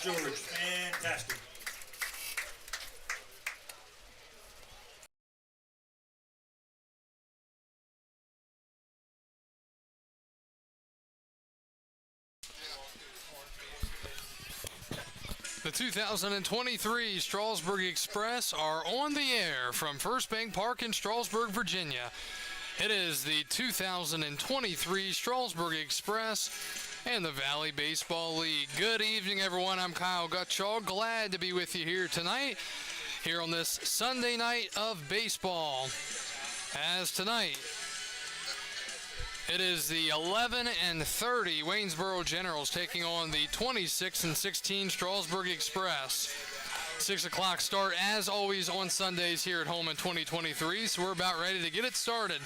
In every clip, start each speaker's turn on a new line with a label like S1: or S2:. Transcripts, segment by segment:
S1: George, fantastic.
S2: The 2023 Strasburg Express are on the air from First Bank Park in Strasburg, Virginia. It is the 2023 Strasburg Express and the Valley Baseball League. Good evening, everyone. I'm Kyle Gutschall. Glad to be with you here tonight, here on this Sunday night of baseball. As tonight, it is the 11-30 Waynesboro Generals taking on the 26-16 Strasburg Express. 6 o'clock start, as always, on Sundays here at home in 2023. So we're about ready to get it started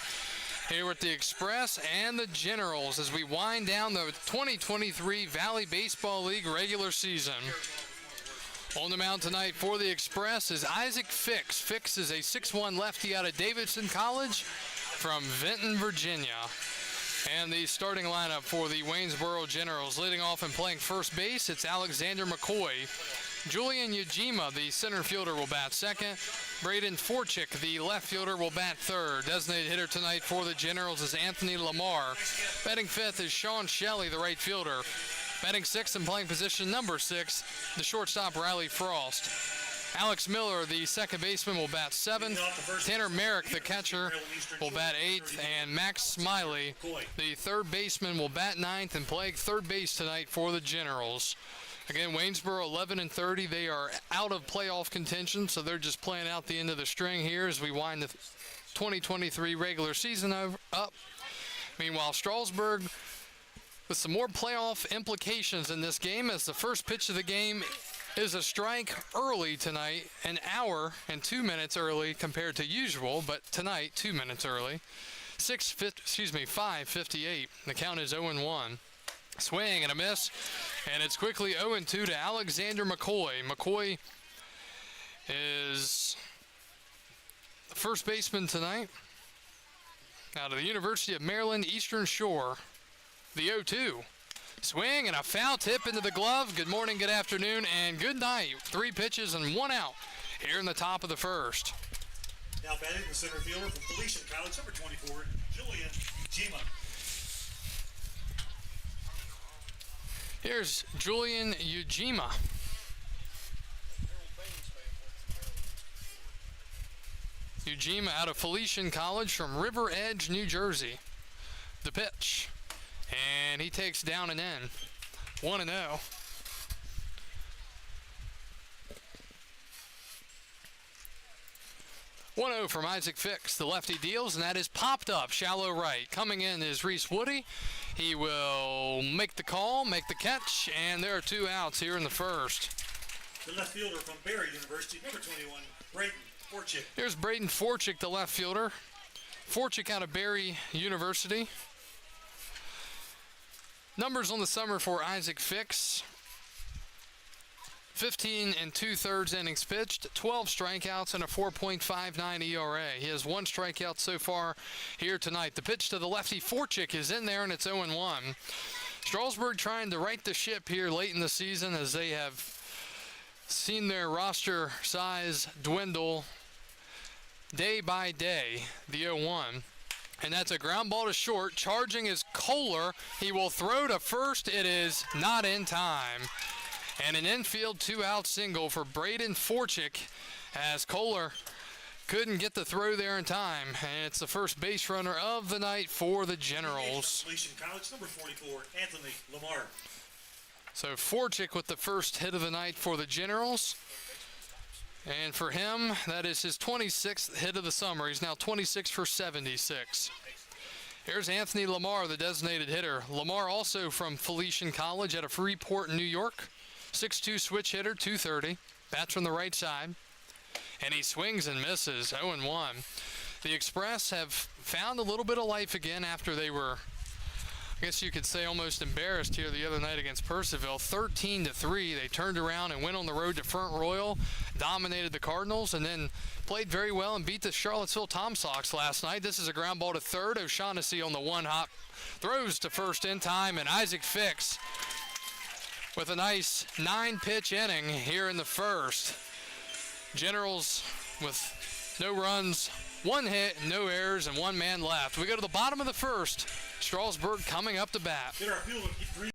S2: here with the Express and the Generals as we wind down the 2023 Valley Baseball League regular season. On the mound tonight for the Express is Isaac Fix. Fix is a 6'1 lefty out of Davidson College from Vinton, Virginia. And the starting lineup for the Waynesboro Generals, leading off and playing first base, it's Alexander McCoy. Julian Ujima, the center fielder, will bat second. Braden Forchick, the left fielder, will bat third. Designated hitter tonight for the Generals is Anthony Lamar. Batting fifth is Sean Shelley, the right fielder. Batting sixth and playing position number 6, the shortstop Riley Frost. Alex Miller, the second baseman, will bat seventh. Tanner Merrick, the catcher, will bat eighth. And Max Smiley, the third baseman, will bat ninth and play third base tonight for the Generals. Again, Waynesboro 11-30. They are out of playoff contention, so they're just playing out the end of the string here as we wind the 2023 regular season up. Meanwhile, Strasburg with some more playoff implications in this game, as the first pitch of the game is a strike early tonight, an hour and 2 minutes early compared to usual, but tonight 2 minutes early. 5:58. The count is 0-1. Swing and a miss, and it's quickly 0-2 to Alexander McCoy. McCoy is the first baseman tonight out of the University of Maryland Eastern Shore. The 0-2. Swing and a foul tip into the glove. Good morning, good afternoon, and good night. 3 pitches and 1 out here in the top of the first.
S1: Now batting the center fielder from Felician College, number 24, Julian Ujima.
S2: Here's Julian Ujima. Ujima out of Felician College from River Edge, New Jersey. The pitch. And he takes down and in. 1-0. From Isaac Fix. The lefty deals, and that is popped up shallow right. Coming in is Reese Woody. He will make the call, make the catch, and there are 2 outs here in the first.
S1: The left fielder from Barry University, number 21, Braden Forchick.
S2: Here's Braden Forchick, the left fielder. Forchick out of Barry University. Numbers on the summer for Isaac Fix: 15 2/3 innings pitched, 12 strikeouts, and a 4.59 ERA. He has 1 strikeout so far here tonight. The pitch to the lefty Forchick is in there, and it's 0-1. Strasburg trying to right the ship here late in the season as they have seen their roster size dwindle day by day. The 0-1. And that's a ground ball to short. Charging is Kohler. He will throw to first. It is not in time. And an infield 2-out single for Braden Forchick as Kohler couldn't get the throw there in time. And it's the first base runner of the night for the Generals.
S1: Felician College, number 44, Anthony Lamar.
S2: So Forchick with the first hit of the night for the Generals. And for him, that is his 26th hit of the summer. He's now 26 for 76. Here's Anthony Lamar, the designated hitter. Lamar also from Felician College out of Freeport, New York. 6'2 switch hitter, 230. Bats from the right side. And he swings and misses, 0-1. The Express have found a little bit of life again after they were, I guess you could say, almost embarrassed here the other night against Purcellville. 13-3. They turned around and went on the road to Front Royal, dominated the Cardinals, and then played very well and beat the Charlottesville Tom Sox last night. This is a ground ball to third. O'Shaughnessy on the 1-hop. Throws to first in time, and Isaac Fix with a nice 9-pitch inning here in the first. Generals with no runs, 1 hit, no errors, and 1 man left. We go to the bottom of the first. Strasburg coming up to bat.
S1: Get our field of 3.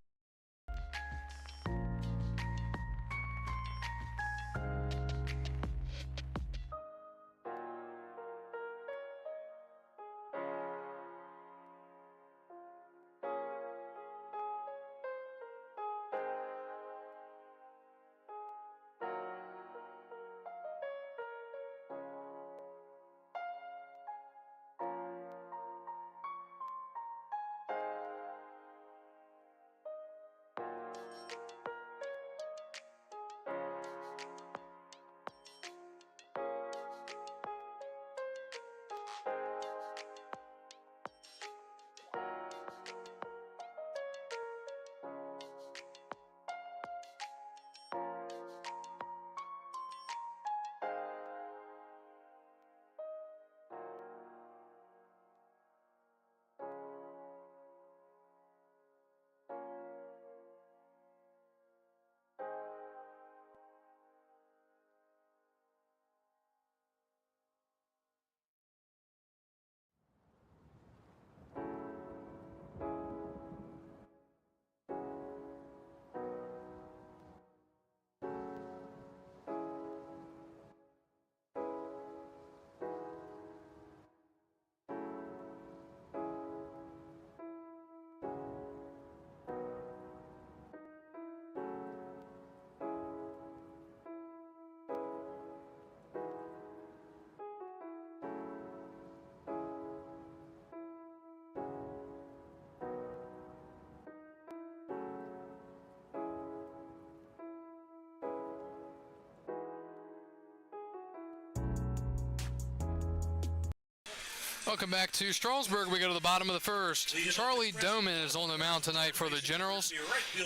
S2: Welcome back to Strasburg. We go to the bottom of the first. Charlie Doman is on the mound tonight for the Generals,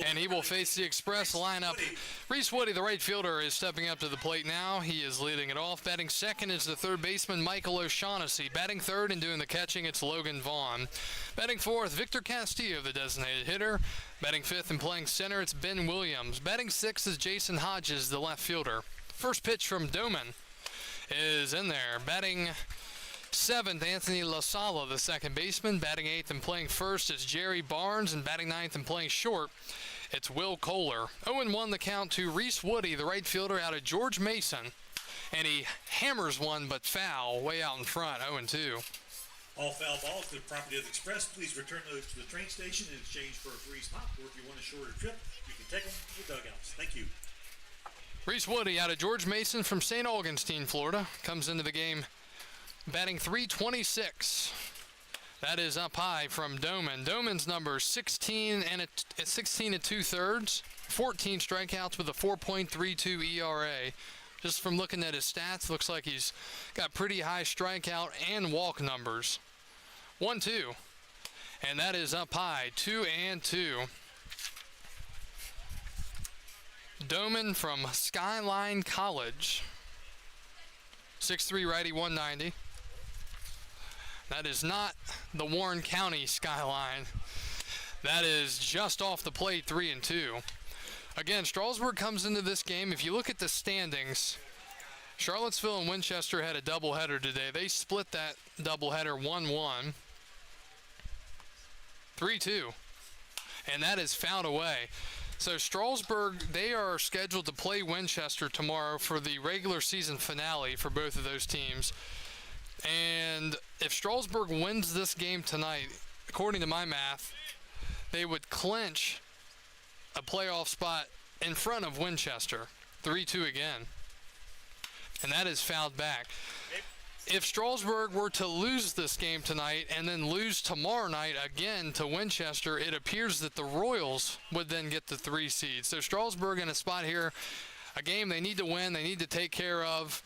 S2: and he will face the Express lineup. Reese Woody, the right fielder, is stepping up to the plate now. He is leading it off. Batting second is the third baseman, Michael O'Shaughnessy. Batting third and doing the catching, it's Logan Vaughn. Batting fourth, Victor Castillo, the designated hitter. Batting fifth and playing center, it's Ben Williams. Batting sixth is Jason Hodges, the left fielder. First pitch from Doman is in there. Batting seventh, Anthony LaSala, the second baseman. Batting eighth and playing first is Jerry Barnes, and batting ninth and playing short, it's Will Kohler. 0-1 the count to Reese Woody, the right fielder out of George Mason, and he hammers one but foul way out in front, 0-2.
S1: All foul balls to the property of the Express. Please return those to the train station in exchange for a free spot, or if you want a shorter trip, you can take them to the dugouts. Thank you.
S2: Reese Woody out of George Mason from St. Augustine, Florida, comes into the game batting .326. That is up high from Doman. Doman's number 16 and 2/3, 14 strikeouts with a 4.32 ERA. Just from looking at his stats, looks like he's got pretty high strikeout and walk numbers. 1-2, and that is up high, 2-2. Doman from Skyline College, 6'3", righty, 190. That is not the Warren County Skyline. That is just off the plate, 3-2. Again, Strasburg comes into this game. If you look at the standings, Charlottesville and Winchester had a doubleheader today. They split that doubleheader 1-1. 3-2. And that is fouled away. So Strasburg, they are scheduled to play Winchester tomorrow for the regular season finale for both of those teams. And if Strasburg wins this game tonight, according to my math, they would clinch a playoff spot in front of Winchester. 3-2 again. And that is fouled back. If Strasburg were to lose this game tonight and then lose tomorrow night again to Winchester, it appears that the Royals would then get the 3 seed. So Strasburg in a spot here, a game they need to win, they need to take care of,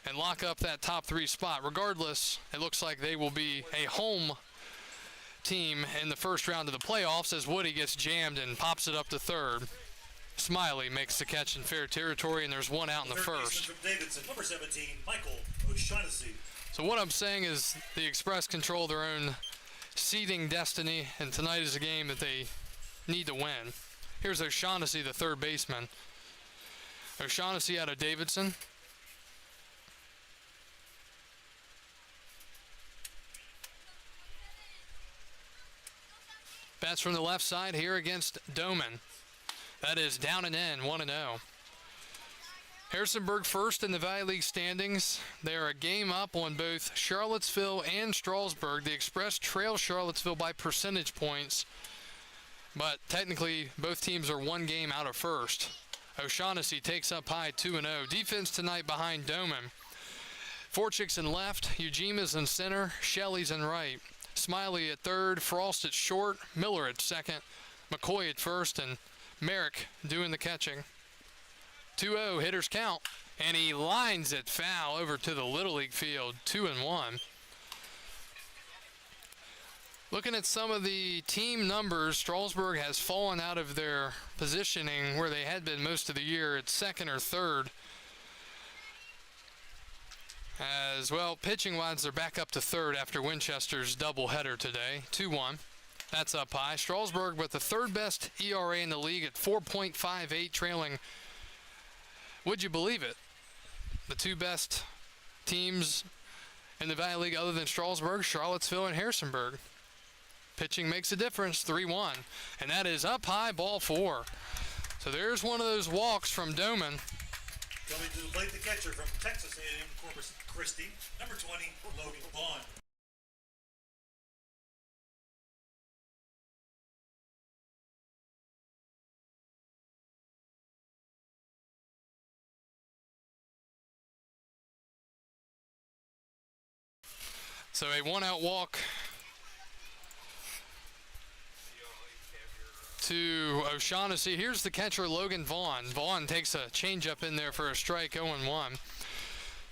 S2: and lock up that top 3 spot. Regardless, it looks like they will be a home team in the first round of the playoffs as Woody gets jammed and pops it up to third. Smiley makes the catch in fair territory, and there's one out in the first.
S1: From Davidson, number 17, Michael O'Shaughnessy.
S2: So what I'm saying is the Express control their own seeding destiny, and tonight is a game that they need to win. Here's O'Shaughnessy, the third baseman. O'Shaughnessy out of Davidson. Bats from the left side here against Doman. That is down and in, 1-0. Harrisonburg first in the Valley League standings. They are a game up on both Charlottesville and Strasburg. The Express trail Charlottesville by percentage points, but technically both teams are one game out of first. O'Shaughnessy takes up high, 2-0. Defense tonight behind Doman. Forchik's in left, Ujima's in center, Shelley's in right. Smiley at third, Frost at short, Miller at second, McCoy at first, and Merrick doing the catching. 2-0, hitters count, and he lines it foul over to the Little League field, 2-1. Looking at some of the team numbers, Strasburg has fallen out of their positioning where they had been most of the year at second or third. As well, pitching-wise, they're back up to third after Winchester's doubleheader today, 2-1. That's up high. Strasburg with the third best ERA in the league at 4.58, trailing, would you believe it, the two best teams in the Valley League other than Strasburg, Charlottesville and Harrisonburg. Pitching makes a difference, 3-1. And that is up high, ball 4. So there's one of those walks from Doman.
S1: Coming to the plate, the catcher from Texas A&M Corpus Christi, number 20, Logan Vaughn.
S2: So a one-out walk to O'Shaughnessy. Here's the catcher, Logan Vaughn. Vaughn takes a changeup in there for a strike, 0-1.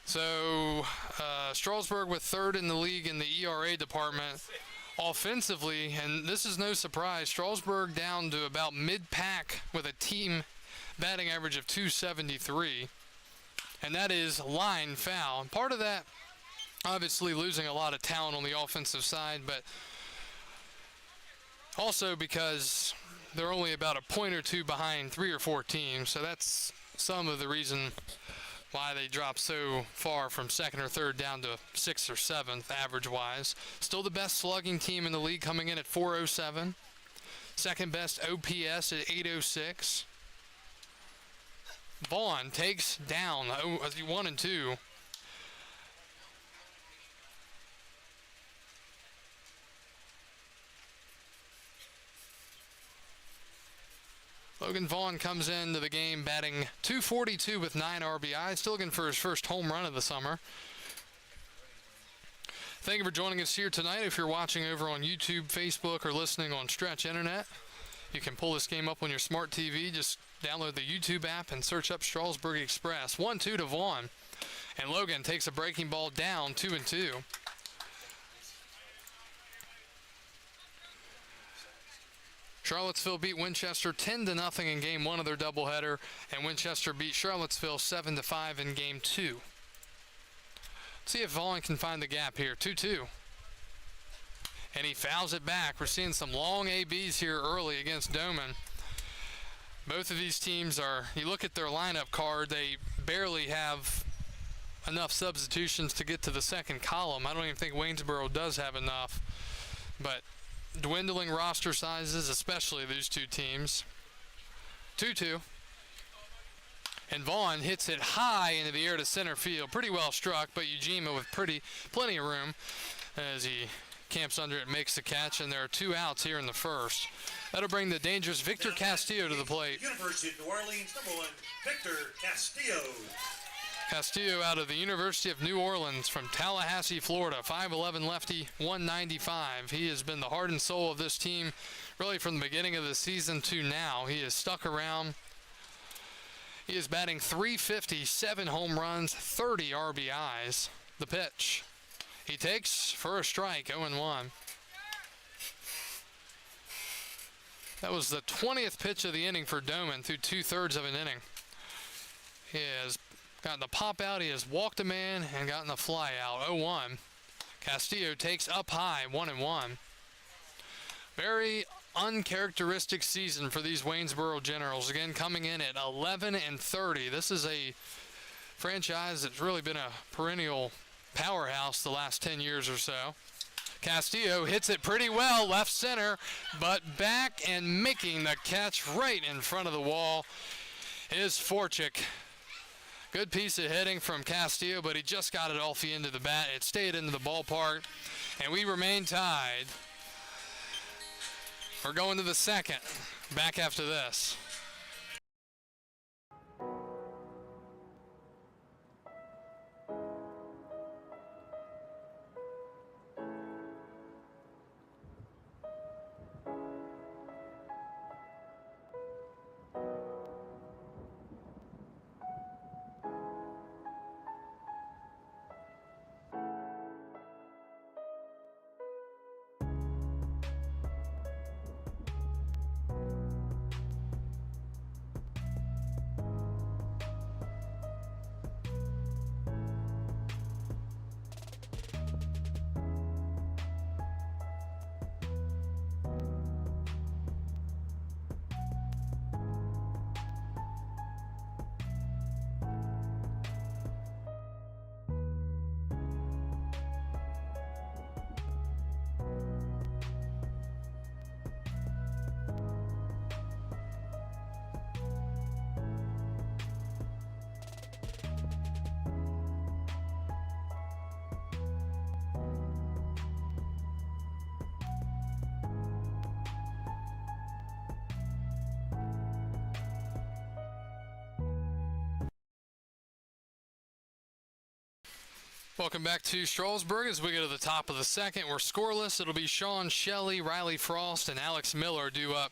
S2: So Strasburg with third in the league in the ERA department. Offensively, and this is no surprise, Strasburg down to about mid-pack with a team batting average of 273. And that is line foul. And part of that, obviously losing a lot of talent on the offensive side, but also because they're only about a point or two behind 3 or 4 teams. So that's some of the reason why they dropped so far from second or third down to 6th or 7th average-wise. Still the best slugging team in the league, coming in at 407. Second best OPS at 806. Vaughn takes down 1 and 2. Logan Vaughn comes into the game batting .242 with 9 RBI. Still looking for his first home run of the summer. Thank you for joining us here tonight. If you're watching over on YouTube, Facebook, or listening on Stretch Internet, you can pull this game up on your smart TV. Just download the YouTube app and search up Strasburg Express. 1-2 to Vaughn. And Logan takes a breaking ball down, 2-2. Charlottesville beat Winchester 10-0 in Game 1 of their doubleheader, and Winchester beat Charlottesville 7-5 in Game 2. Let's see if Vaughn can find the gap here. 2-2. And he fouls it back. We're seeing some long ABs here early against Doman. Both of these teams are, you look at their lineup card, they barely have enough substitutions to get to the second column. I don't even think Waynesboro does have enough, but dwindling roster sizes, especially these two teams. 2-2. And Vaughn hits it high into the air to center field. Pretty well struck, but Ujima with plenty of room as he camps under it, makes the catch, and there are 2 outs here in the first. That'll bring the dangerous Victor Castillo to the plate.
S1: University of New Orleans, number 1, Victor Castillo.
S2: Castillo out of the University of New Orleans from Tallahassee, Florida. 5'11 lefty, 195. He has been the heart and soul of this team really from the beginning of the season to now. He has stuck around. He is batting .350, 7 home runs, 30 RBIs. The pitch. He takes for a strike, 0-1. That was the 20th pitch of the inning for Doman through 2/3 of an inning. He has gotten a pop out, he has walked a man, and gotten a fly out. 0-1. Castillo takes up high, 1-1. Very uncharacteristic season for these Waynesboro Generals. Again, coming in at 11-30. This is a franchise that's really been a perennial powerhouse the last 10 years or so. Castillo hits it pretty well, left center, but back and making the catch right in front of the wall is Forchik. Good piece of hitting from Castillo, but he just got it off the end of the bat. It stayed into the ballpark, and we remain tied. We're going to the second. Back after this. Welcome back to Strasburg as we go to the top of the second. We're scoreless. It'll be Sean Shelley, Riley Frost, and Alex Miller due up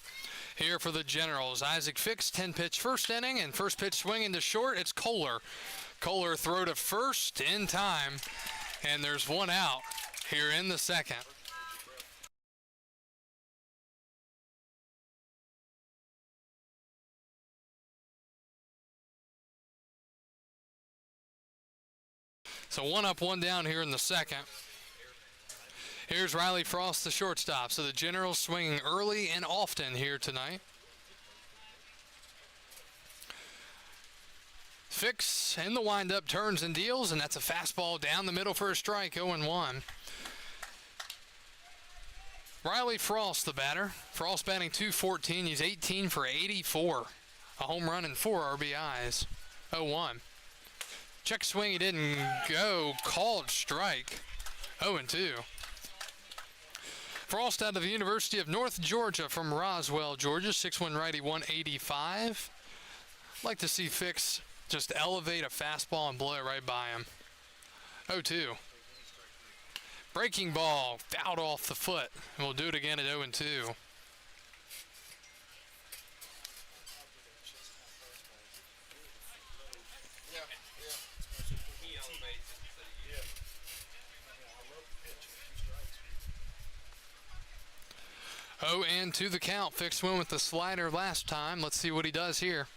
S2: here for the Generals. Isaac Fix, 10-pitch first inning, and first pitch swinging to short. It's Kohler. Kohler throw to first in time, and there's one out here in the second. So one up, one down here in the second. Here's Riley Frost, the shortstop. So the Generals swinging early and often here tonight. Fix in the windup, turns and deals, and that's a fastball down the middle for a strike, 0-1. Riley Frost, the batter. Frost batting .214. He's 18 for 84. A home run and 4 RBIs. 0-1. Check swing, he didn't go. Called strike. 0-2. Frost out of the University of North Georgia from Roswell, Georgia. 6'1" righty, 185. I'd like to see Fix just elevate a fastball and blow it right by him. 0-2. Breaking ball, fouled off the foot. And we'll do it again at 0-2. Oh, and to the count. Fix win with the slider last time. Let's see what he does here.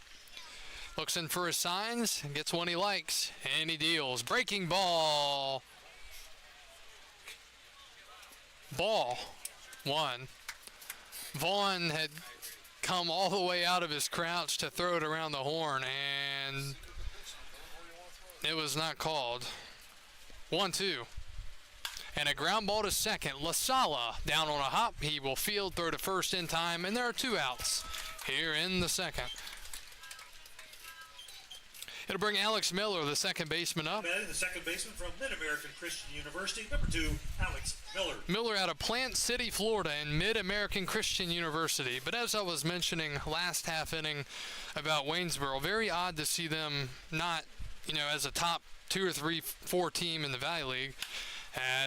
S2: Looks in for his signs and gets one he likes, and he deals. Breaking ball. Ball. 1. Vaughn had come all the way out of his crouch to throw it around the horn, and it was not called. 1-2. And a ground ball to second. La Sala down on a hop. He will field, throw to first in time, and there are 2 outs here in the second. It'll bring Alex Miller, the second baseman, up.
S1: The second baseman from Mid-American Christian University, number 2, Alex Miller.
S2: Miller out of Plant City, Florida, in Mid-American Christian University. But as I was mentioning last half inning about Waynesboro, very odd to see them not, as a top 2 or 3, 4 team in the Valley League.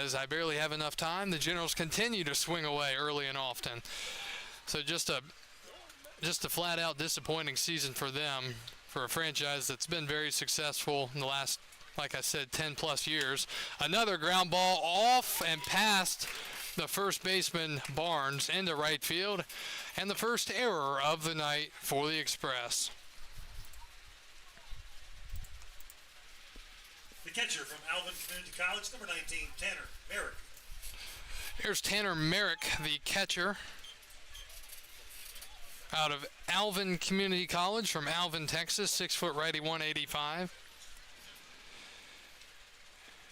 S2: As I barely have enough time, the Generals continue to swing away early and often. So just a flat-out disappointing season for them, for a franchise that's been very successful in the last, like I said, 10-plus years. Another ground ball off and past the first baseman, Barnes, into right field. And the first error of the night for the Express.
S1: The catcher from Alvin Community College, number 19, Tanner Merrick.
S2: Here's Tanner Merrick, the catcher. out of Alvin Community College from Alvin, Texas, 6-foot righty, 185.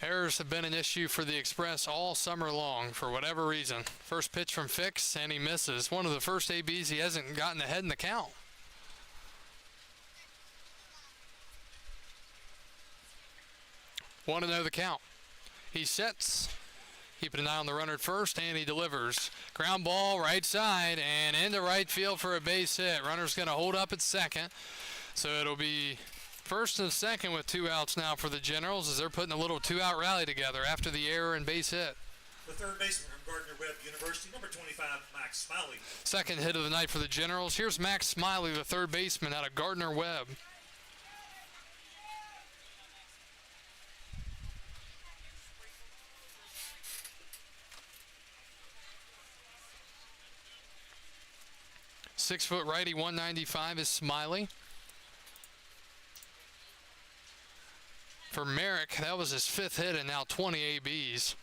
S2: Errors have been an issue for the Express all summer long for whatever reason. First pitch from Fix, and he misses. One of the first ABs he hasn't gotten ahead in the count. Want to know the count. He sets, keeping an eye on the runner at first, and he delivers. Ground ball, right side, and into right field for a base hit. Runner's going to hold up at second, so it'll be first and second with 2 outs now for the Generals as they're putting a little 2-out rally together after the error and base hit.
S1: The third baseman from Gardner-Webb University, number 25, Max Smiley.
S2: Second hit of the night for the Generals. Here's Max Smiley, the third baseman out of Gardner-Webb. Six-foot righty, 195 is Smiley. For Merrick, that was his 5th hit and now 20 ABs.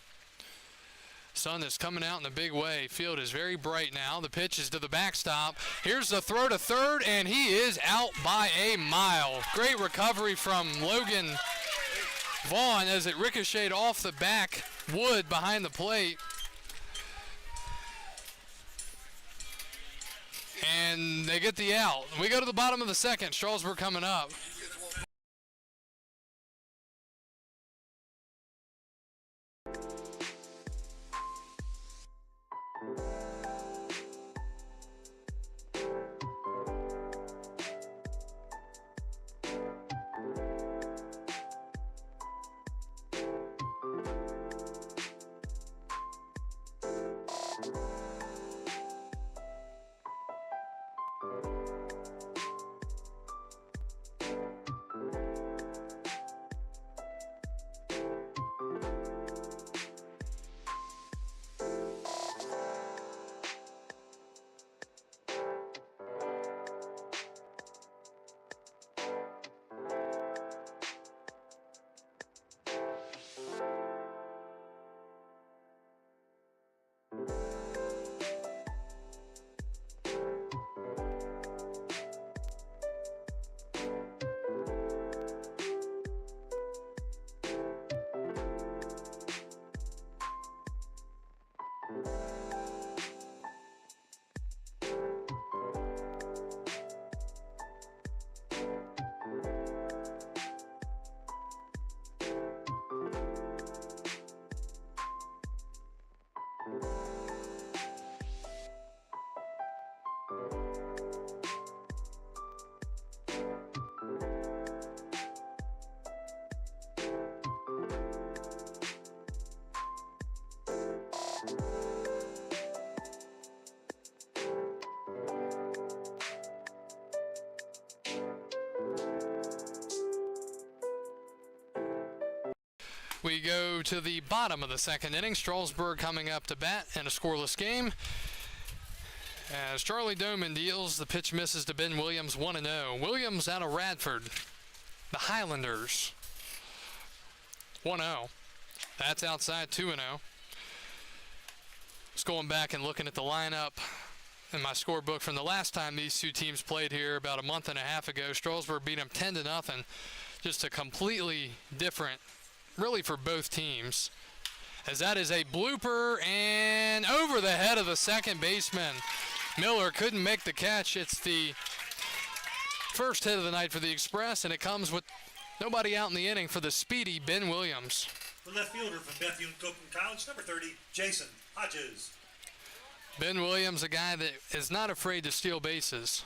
S2: Sun is coming out in a big way. Field is very bright now. The pitch is to the backstop. Here's the throw to third, and he is out by a mile. Great recovery from Logan Vaughn as it ricocheted off the back wood behind the plate. And they get the out. We go to the bottom of the second. Strasburg coming up. We go to the bottom of the second inning. Strasburg coming up to bat in a scoreless game. As Charlie Doman deals, the pitch misses to Ben Williams, 1-0. Williams out of Radford. The Highlanders, 1-0. That's outside, 2-0. Just going back and looking at the lineup in my scorebook from the last time these two teams played here about a month and a half ago. Strasburg beat them 10-0. Just a completely different, really, for both teams. As that is a blooper and over the head of the second baseman. Miller couldn't make the catch. It's the first hit of the night for the Express, and it comes with nobody out in the inning for the speedy Ben Williams.
S1: The left fielder from Bethune-Cookman College, number 30, Jason Hodges.
S2: Ben Williams, a guy that is not afraid to steal bases.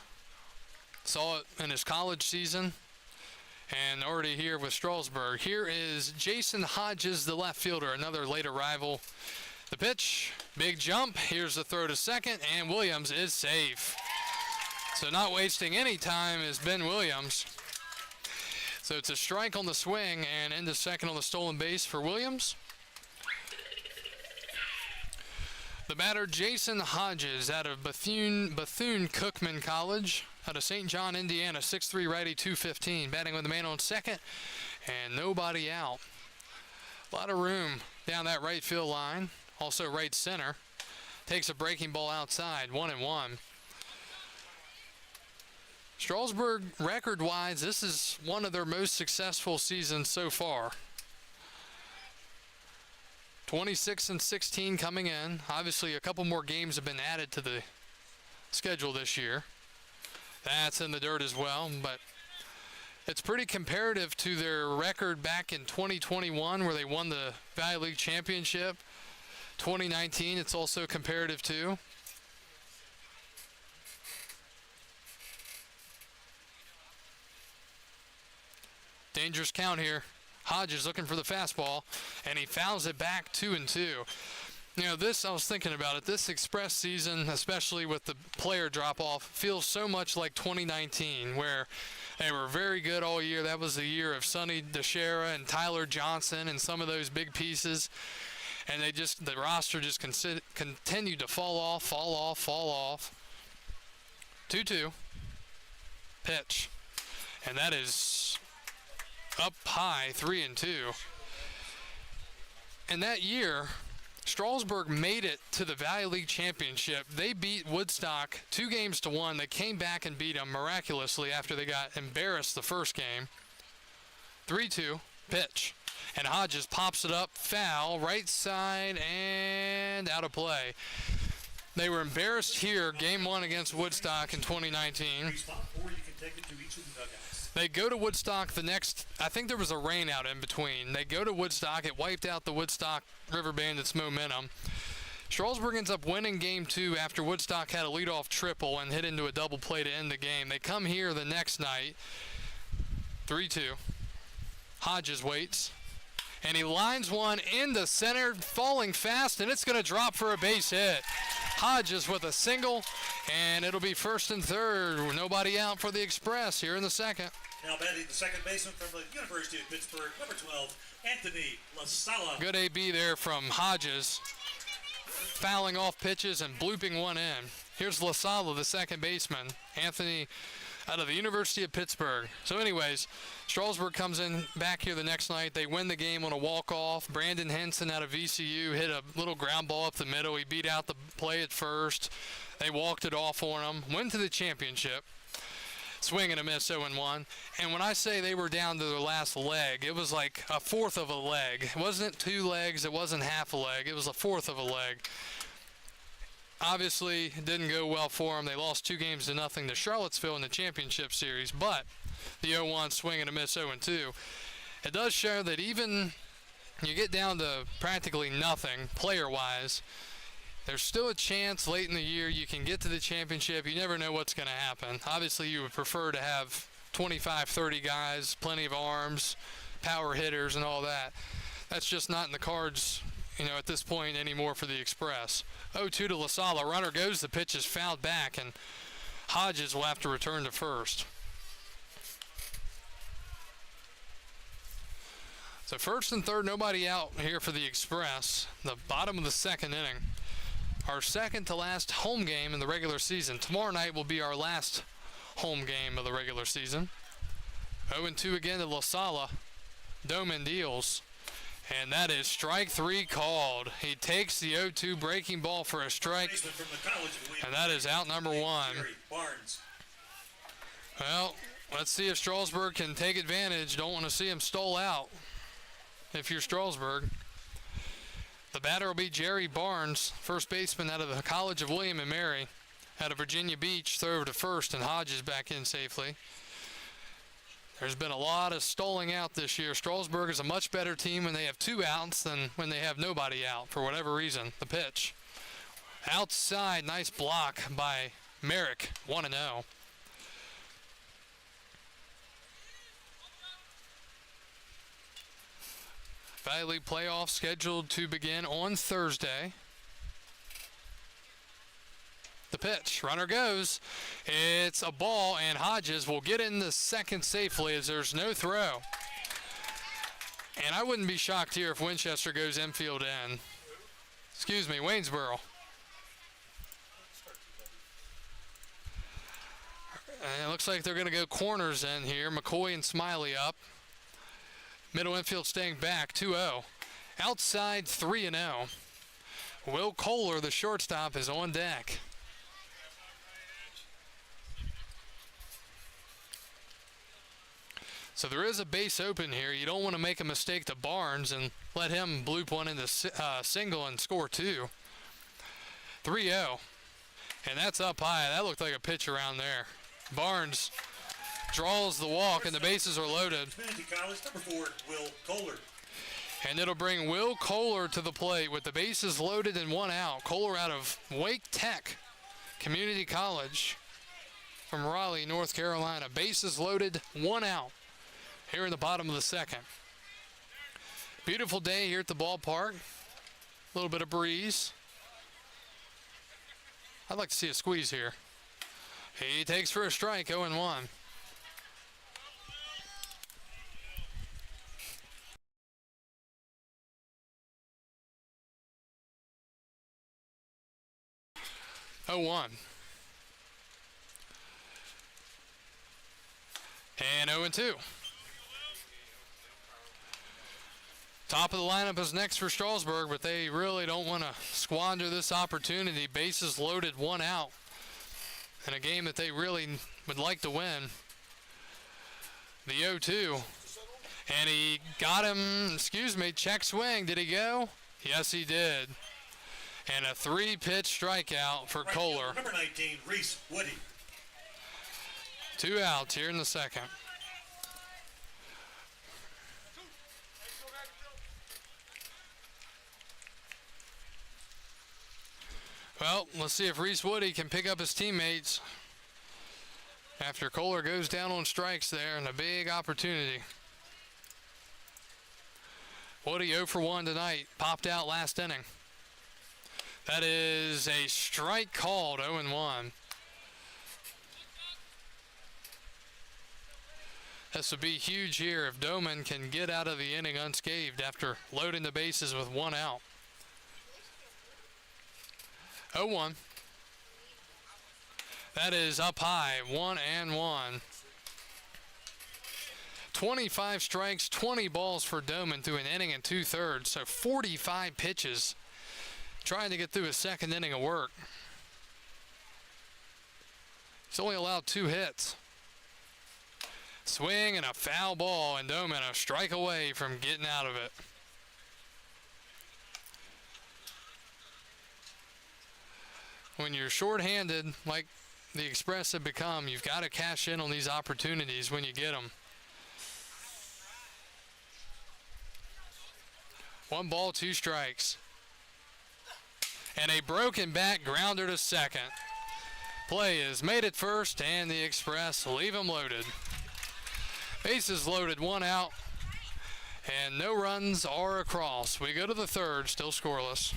S2: Saw it in his college season and already here with Strasburg. Here is Jason Hodges, the left fielder, another late arrival. The pitch, big jump. Here's the throw to second, and Williams is safe. So not wasting any time is Ben Williams. So it's a strike on the swing and into second on the stolen base for Williams. The batter, Jason Hodges, out of Bethune-Cookman College, out of St. John, Indiana, 6'3", righty, 215, batting with the man on second, and nobody out. A lot of room down that right field line, also right center. Takes a breaking ball outside, 1-1. Strasburg, record-wise, this is one of their most successful seasons so far. 26-16 coming in. Obviously, a couple more games have been added to the schedule this year. That's in the dirt as well, but it's pretty comparative to their record back in 2021 where they won the Valley League Championship. 2019, it's also comparative too. Dangerous count here. Hodges looking for the fastball, and he fouls it back 2-2. You know, this, I was thinking about it, this Express season, especially with the player drop-off, feels so much like 2019, where they were very good all year. That was the year of Sonny DeShera and Tyler Johnson and some of those big pieces. And they just, the roster just continued to fall off. 2-2. Pitch. And that is up high, 3-2. And that year, Strasburg made it to the Valley League Championship. They beat Woodstock 2-1. They came back and beat them miraculously after they got embarrassed the first game. 3-2, pitch. And Hodges pops it up, foul, right side, and out of play. They were embarrassed here, game 1 against Woodstock in 2019. They go to Woodstock the next, I think there was a rain out in between. They go to Woodstock. It wiped out the Woodstock River Bandits momentum. Strasburg ends up winning game 2 after Woodstock had a leadoff triple and hit into a double play to end the game. They come here the next night, 3-2. Hodges waits, and he lines one into center, falling fast, and it's going to drop for a base hit. Hodges with a single, and it'll be first and third. Nobody out for the Express here in the second.
S1: Now batting the second baseman from the University of Pittsburgh, number 12, Anthony LaSala.
S2: Good AB there from Hodges, fouling off pitches and blooping one in. Here's LaSala, the second baseman. Anthony out of the University of Pittsburgh. So anyways, Strasburg comes in back here the next night. They win the game on a walk-off. Brandon Henson out of VCU hit a little ground ball up the middle. He beat out the play at first. They walked it off on him. Went to the championship. Swing and a miss, 0-1. And when I say they were down to their last leg, it was like a fourth of a leg. It wasn't 2 legs. It wasn't half a leg. It was a fourth of a leg. Obviously, it didn't go well for them. They lost 2-0 to Charlottesville in the championship series, but the 0-1 swing and a miss, 0-2. It does show that even you get down to practically nothing player-wise, there's still a chance late in the year you can get to the championship. You never know what's going to happen. Obviously, you would prefer to have 25, 30 guys, plenty of arms, power hitters, and all that. That's just not in the cards, you know, at this point anymore for the Express. 0-2 to LaSala. Runner goes. The pitch is fouled back, and Hodges will have to return to first. So first and third, nobody out here for the Express. The bottom of the second inning. Our second to last home game in the regular season. Tomorrow night will be our last home game of the regular season. 0-2 again to LaSala. Doman deals. And that is strike 3 called. He takes the 0-2 breaking ball for a strike. And that is out number 1. Well, let's see if Strasburg can take advantage. Don't want to see him stole out if you're Strasburg. The batter will be Jerry Barnes, first baseman out of the College of William and Mary, out of Virginia Beach, throw to first, and Hodges back in safely. There's been a lot of stalling out this year. Strasburg is a much better team when they have 2 outs than when they have nobody out, for whatever reason. The pitch. Outside, nice block by Merrick, 1-0. Valley League playoffs scheduled to begin on Thursday. The pitch, runner goes. It's a ball, and Hodges will get in the second safely as there's no throw. And I wouldn't be shocked here if Winchester goes infield in. Excuse me, Waynesboro. And it looks like they're going to go corners in here. McCoy and Smiley up. Middle infield staying back, 2-0. Outside, 3-0. Will Kohler, the shortstop, is on deck. So there is a base open here. You don't want to make a mistake to Barnes and let him bloop one into single and score two. 3-0. And that's up high. That looked like a pitch around there. Barnes draws the walk, and the bases are loaded.
S1: Community College, number 4, Will Kohler.
S2: And it'll bring Will Kohler to the plate with the bases loaded and one out. Kohler out of Wake Tech Community College from Raleigh, North Carolina. Bases loaded, one out here in the bottom of the second. Beautiful day here at the ballpark. A little bit of breeze. I'd like to see a squeeze here. He takes for a strike, 0-1. And 0-2. Top of the lineup is next for Strasburg, but they really don't want to squander this opportunity. Bases loaded, one out in a game that they really would like to win. The 0-2. And he got him, check swing. Did he go? Yes, he did. And a 3-pitch strikeout for Kohler.
S1: Number 19, Reese Woody.
S2: 2 outs here in the second. Well, let's see if Reese Woody can pick up his teammates after Kohler goes down on strikes there, and a big opportunity. Woody 0 for 1 tonight, popped out last inning. That is a strike called, 0-1. This would be huge here if Doman can get out of the inning unscathed after loading the bases with one out. 0-1. That is up high, 1-1. 25 strikes, 20 balls for Doman through an inning and 2/3, so 45 pitches trying to get through a second inning of work. He's only allowed 2 hits. Swing and a foul ball, and Doman a strike away from getting out of it. When you're shorthanded, like the Express have become, you've got to cash in on these opportunities when you get them. 1 ball, 2 strikes. And a broken bat grounder to second. Play is made at first, and the Express leave them loaded. Bases loaded, 1 out, and no runs are across. We go to the third, still scoreless.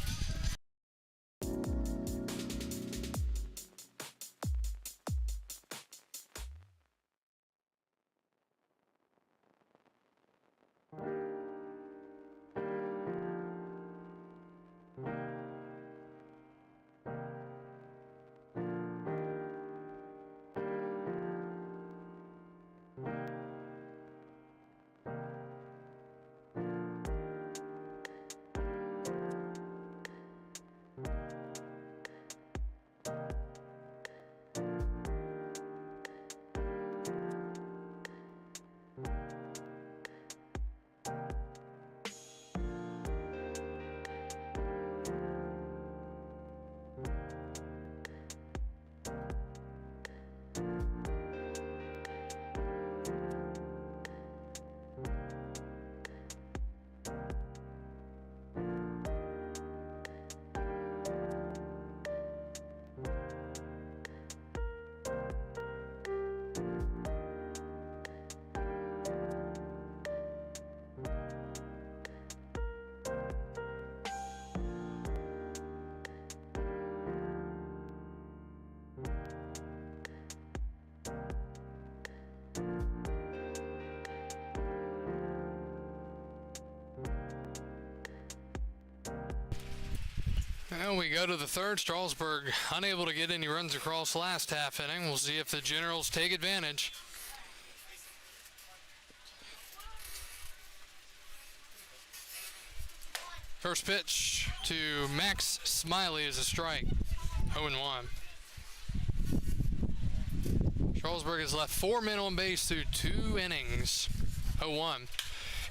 S2: Well, we go to the third. Strasburg unable to get any runs across last half inning. We'll see if the Generals take advantage. First pitch to Max Smiley is a strike. 0-1. Strasburg has left 4 men on base through 2 innings. 0-1.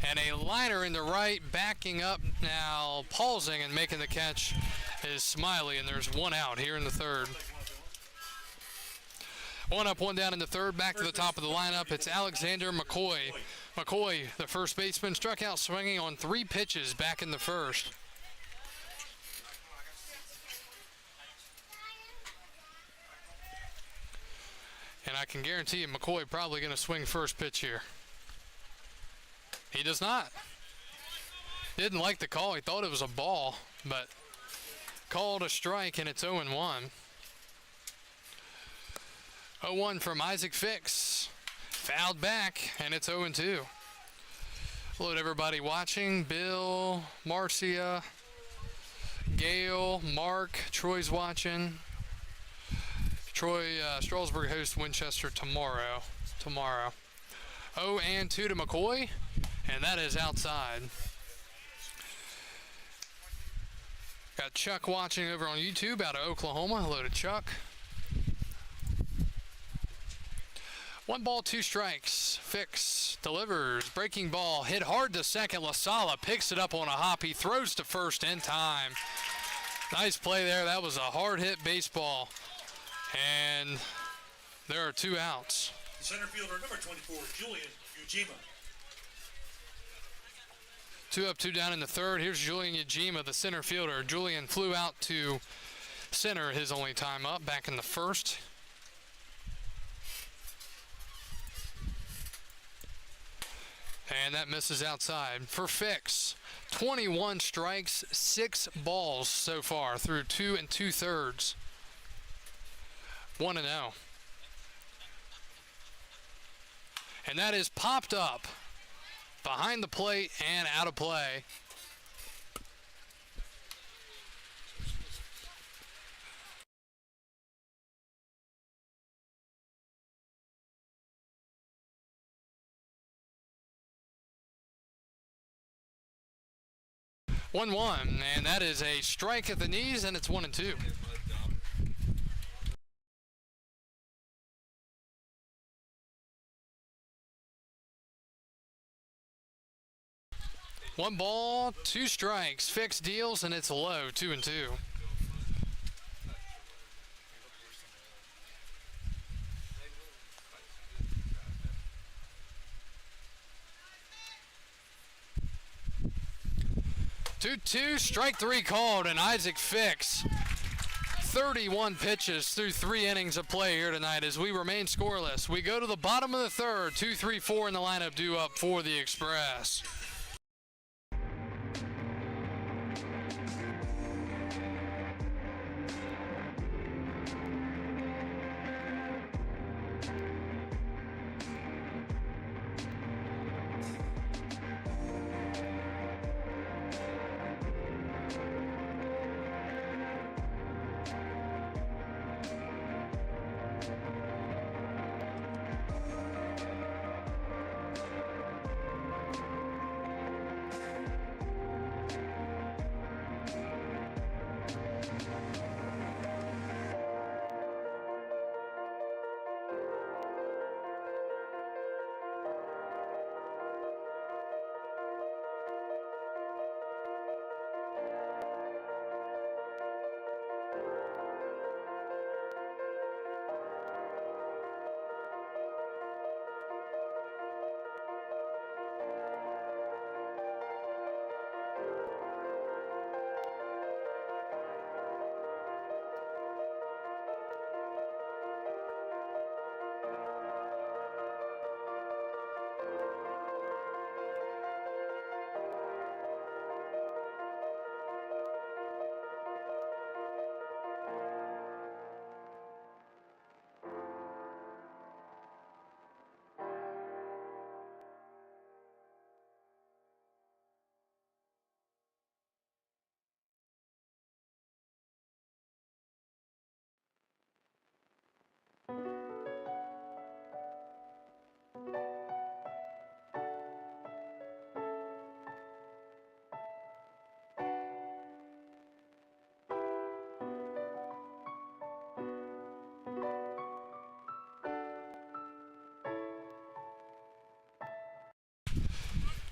S2: And a liner in the right, backing up now, pausing and making the catch is Smiley, and there's one out here in the third. One up, one down in the third. Back to the top of the lineup. It's Alexander McCoy. McCoy, the first baseman, struck out swinging on 3 pitches back in the first. And I can guarantee you McCoy probably going to swing first pitch here. He does not. Didn't like the call. He thought it was a ball, but called a strike, and it's 0-1. 0-1 from Isaac Fix. Fouled back, and it's 0-2. Hello to everybody watching. Bill, Marcia, Gail, Mark, Troy's watching. Troy, Strasburg hosts Winchester tomorrow. 0-2 to McCoy, and that is outside. Got Chuck watching over on YouTube out of Oklahoma. Hello to Chuck. 1 ball, 2 strikes. Fix delivers. Breaking ball hit hard to second. LaSala picks it up on a hop. He throws to first in time. Nice play there. That was a hard hit baseball. And there are 2 outs.
S1: The center fielder, number 24, Julian Ujima.
S2: 2 up, 2 down in the third. Here's Julian Ujima, the center fielder. Julian flew out to center his only time up back in the first. And that misses outside. For Fix, 21 strikes, 6 balls so far through 2 2/3. 1-0. And that is popped up behind the plate and out of play. One, and that is a strike at the knees, and it's 1-2. One ball, 2 strikes. Fix deals, and it's low, 2-2. Two, strike 3 called, and Isaac Fix. 31 pitches through 3 innings of play here tonight as we remain scoreless. We go to the bottom of the third. 2, 3, 4 in the lineup due up for the Express.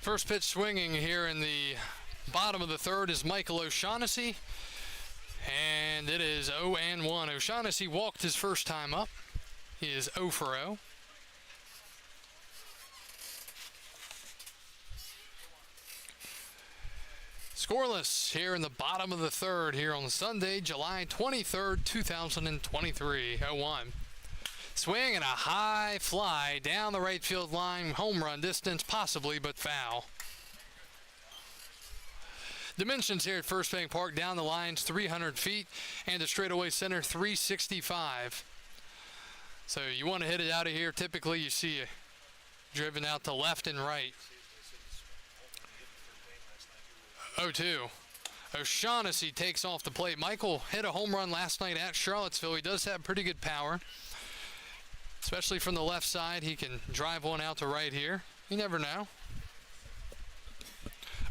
S2: First pitch swinging here in the bottom of the third is Michael O'Shaughnessy, and it is 0-1. O'Shaughnessy walked his first time up. He is 0 for 0. Scoreless here in the bottom of the third here on Sunday, July 23rd, 2023. 0-1. Swing and a high fly down the right field line. Home run distance, possibly, but foul. Dimensions here at First Bank Park, down the lines 300 feet, and the straightaway center 365. So you want to hit it out of here. Typically, you see it driven out to left and right. 0-2. O'Shaughnessy takes off the plate. Michael hit a home run last night at Charlottesville. He does have pretty good power, especially from the left side. He can drive one out to right here. You never know.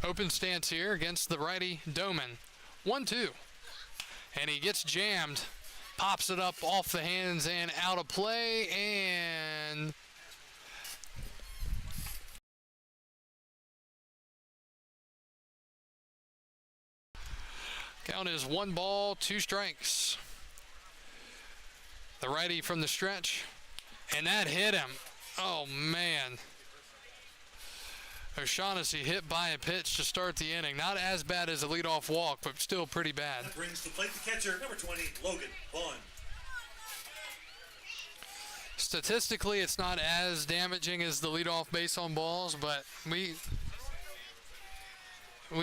S2: Open stance here against the righty Doman. 1-2. And he gets jammed. Pops it up off the hands and out of play. And count is 1 ball, 2 strikes. The righty from the stretch. And that hit him. Oh, man. O'Shaughnessy hit by a pitch to start the inning. Not as bad as a leadoff walk, but still pretty bad.
S1: That brings to the plate the catcher, number 20, Logan Vaughn.
S2: Statistically, it's not as damaging as the leadoff base on balls, but we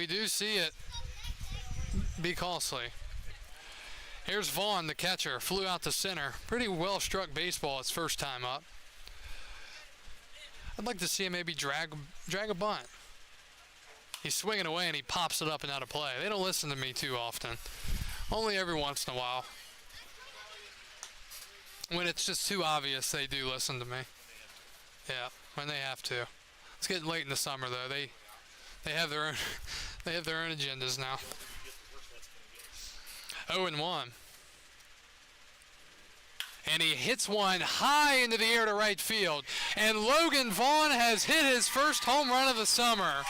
S2: do see it be costly. Here's Vaughn, the catcher, flew out to center. Pretty well struck baseball its first time up. I'd like to see him maybe drag a bunt. He's swinging away and he pops it up and out of play. They don't listen to me too often. Only every once in a while. When it's just too obvious, they do listen to me. Yeah, when they have to. It's getting late in the summer though. They have their own they have their own agendas now. 0-1. And he hits one high into the air to right field. And Logan Vaughn has hit his first home run of the summer.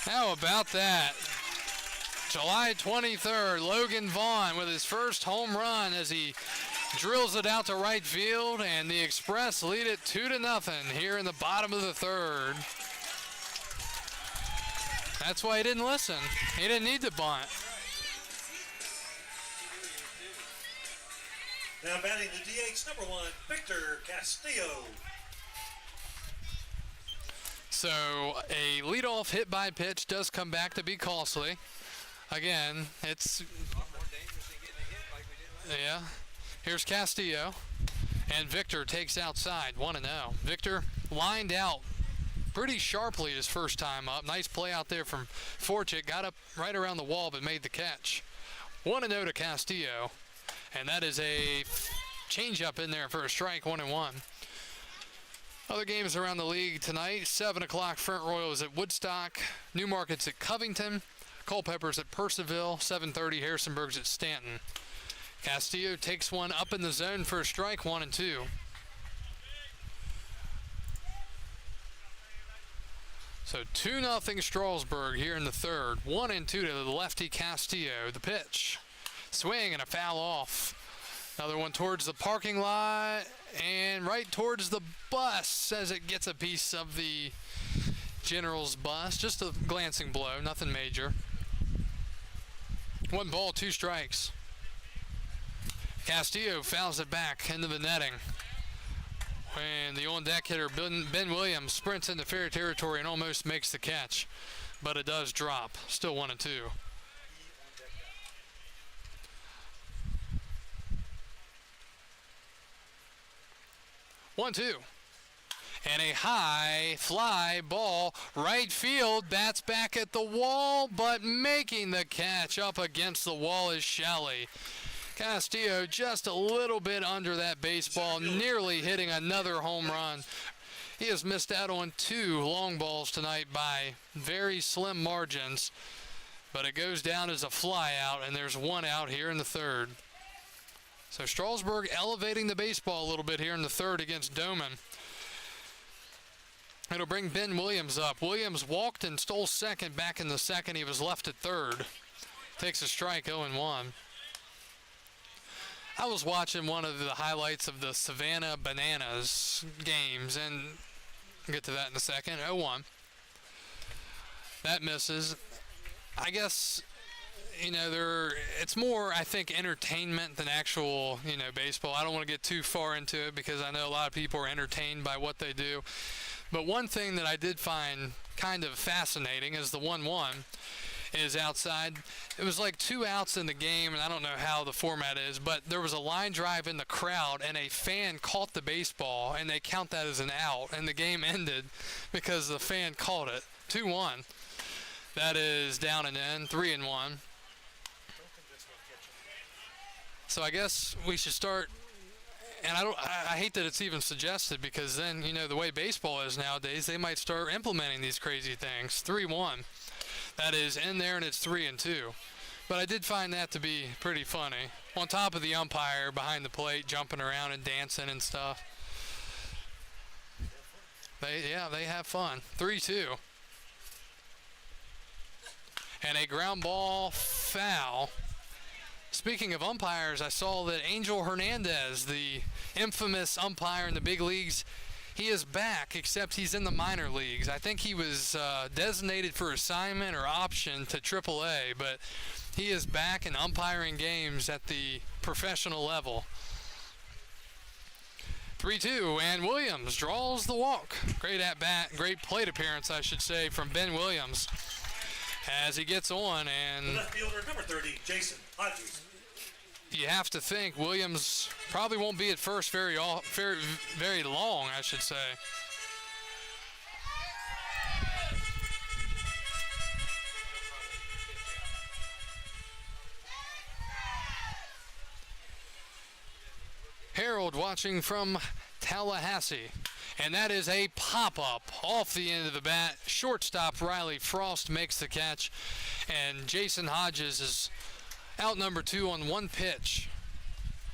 S2: How about that? July 23rd, Logan Vaughn with his first home run as he drills it out to right field, and the Express lead it 2-0 here in the bottom of the third. That's why he didn't listen. He didn't need to bunt.
S1: Now batting the DH, number 1, Victor Castillo.
S2: So a leadoff hit by pitch does come back to be costly. Again, it's yeah. Here's Castillo, and Victor takes outside 1-0. Victor lined out pretty sharply his first time up. Nice play out there from Forchik. Got up right around the wall but made the catch. 1-0 to Castillo. And that is a changeup in there for a strike, 1-1. Other games around the league tonight. 7 o'clock, Front Royals at Woodstock. Newmarket's at Covington. Culpeper's at Percival. 7:30, Harrisonburg's at Stanton. Castillo takes one up in the zone for a strike, 1-2. So 2-0 Strasburg here in the third. 1-2 to the lefty Castillo. The pitch. Swing and a foul off. Another one towards the parking lot and right towards the bus as it gets a piece of the General's bus. Just a glancing blow, nothing major. 1 ball, 2 strikes. Castillo fouls it back into the netting. And the on-deck hitter, Ben Williams, sprints into fair territory and almost makes the catch. But it does drop. Still 1-2. 1-2. And a high fly ball, right field, bats back at the wall, but making the catch up against the wall is Shelley. Castillo just a little bit under that baseball, nearly hitting another home run. He has missed out on 2 long balls tonight by very slim margins, but it goes down as a fly out, and there's 1 out here in the third. So Strasburg elevating the baseball a little bit here in the third against Doman. It'll bring Ben Williams up. Williams walked and stole second. Back in the second, he was left at third. Takes a strike, 0-1. I was watching one of the highlights of the Savannah Bananas games, and I'll get to that in a second. 0-1. That misses. I guess, you know, it's more, I think, entertainment than actual, you know, baseball. I don't want to get too far into it because I know a lot of people are entertained by what they do. But one thing that I did find kind of fascinating is the 1-1 is outside. It was like 2 outs in the game, and I don't know how the format is, but there was a line drive in the crowd, and a fan caught the baseball, and they count that as an out, and the game ended because the fan caught it. 2-1. That is down and in, 3-1. So I guess we should start. And I hate that it's even suggested because then, you know, the way baseball is nowadays, they might start implementing these crazy things. 3-1. That is in there, and it's 3-2. But I did find that to be pretty funny. On top of the umpire behind the plate, jumping around and dancing and stuff. They have fun. 3-2. And a ground ball foul. Speaking of umpires, I saw that Angel Hernandez, the infamous umpire in the big leagues, he is back, except he's in the minor leagues. I think he was designated for assignment or option to AAA, but he is back and umpiring games at the professional level. 3-2, and Williams draws the walk. Great at-bat, great plate appearance, I should say, from Ben Williams as he gets on. And
S1: the left fielder, number 30, Jason Hodges.
S2: You have to think Williams probably won't be at first very long, I should say. Harold watching from Tallahassee. And that is a pop-up off the end of the bat. Shortstop Riley Frost makes the catch. And Jason Hodges is out number 2 on 1 pitch.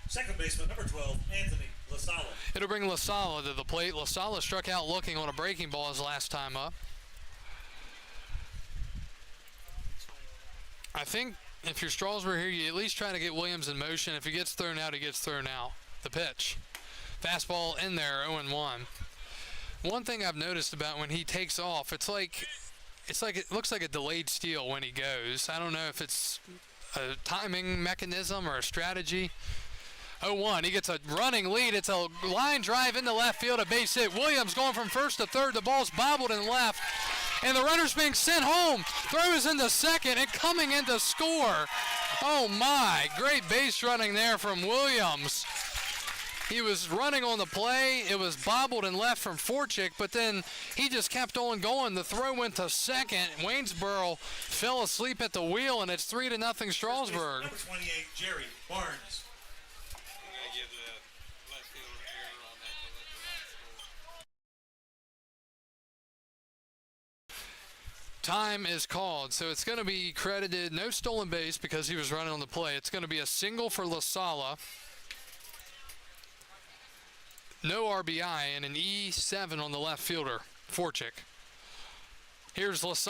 S1: Second baseman, number 12, Anthony LaSala.
S2: It'll bring LaSala to the plate. LaSala struck out looking on a breaking ball his last time up. I think if you're Strasburg here, you at least try to get Williams in motion. If he gets thrown out, he gets thrown out. The pitch. Fastball in there, 0-1. One thing I've noticed about when he takes off, it looks like a delayed steal when he goes. I don't know if it's a timing mechanism or a strategy. 0-1. He gets a running lead. It's a line drive into left field, a base hit. Williams going from first to third. The ball's bobbled in left. And the runner's being sent home. Throws into second and coming in to score. Oh, my. Great base running there from Williams. He was running on the play. It was bobbled and left from Forchick, but then he just kept on going. The throw went to second. Waynesboro fell asleep at the wheel, and it's 3-0 Strasburg.
S1: Number 28, Jerry Barnes.
S2: Time is called, so it's going to be credited no stolen base because he was running on the play. It's going to be a single for LaSala. No RBI and an E7 on the left fielder, Forchick. Here's Barnes.